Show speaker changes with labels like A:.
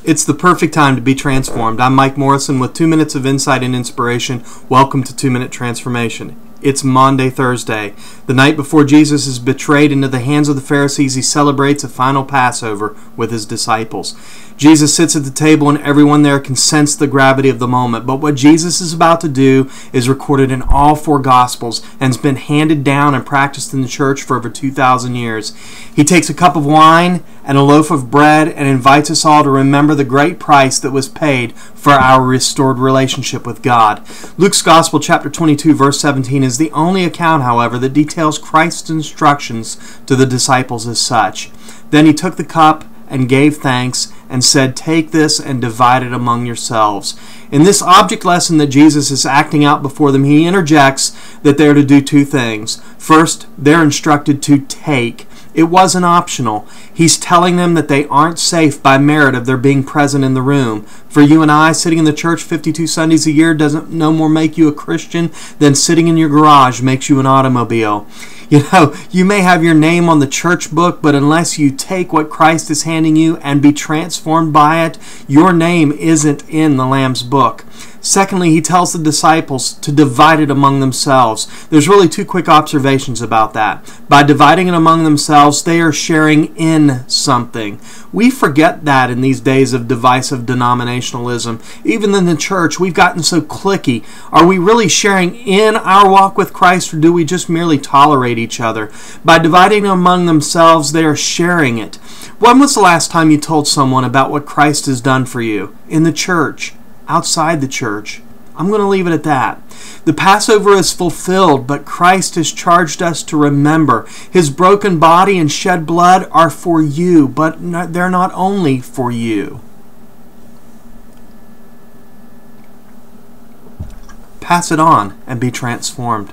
A: It's the perfect time to be transformed. I'm Mike Morrison with 2 minutes of insight and inspiration. Welcome to 2 Minute Transformation. It's Maundy Thursday. The night before Jesus is betrayed into the hands of the Pharisees, he celebrates a final Passover with his disciples. Jesus sits at the table and everyone there can sense the gravity of the moment. But what Jesus is about to do is recorded in all four Gospels and has been handed down and practiced in the church for over 2,000 years. He takes a cup of wine and a loaf of bread and invites us all to remember the great price that was paid for our restored relationship with God. Luke's Gospel, chapter 22, verse 17, is the only account, however, that details Christ's instructions to the disciples as such. Then he took the cup and gave thanks and said, "Take this and divide it among yourselves." In this object lesson that Jesus is acting out before them, he interjects that they are to do two things. First, they're instructed to take. It wasn't optional. He's telling them that they aren't safe by merit of their being present in the room. For you and I, sitting in the church 52 Sundays a year doesn't no more make you a Christian than sitting in your garage makes you an automobile. You know, you may have your name on the church book, but unless you take what Christ is handing you and be transformed by it, your name isn't in the Lamb's book. Secondly, he tells the disciples to divide it among themselves. There's really two quick observations about that. By dividing it among themselves, they are sharing in something. We forget that in these days of divisive denominationalism. Even in the church, we've gotten so cliquey. Are we really sharing in our walk with Christ, or do we just merely tolerate each other? By dividing it among themselves, they are sharing it. When was the last time you told someone about what Christ has done for you? In the church? Outside the church? I'm going to leave it at that. The Passover is fulfilled, but Christ has charged us to remember. His broken body and shed blood are for you, but they're not only for you. Pass it on and be transformed.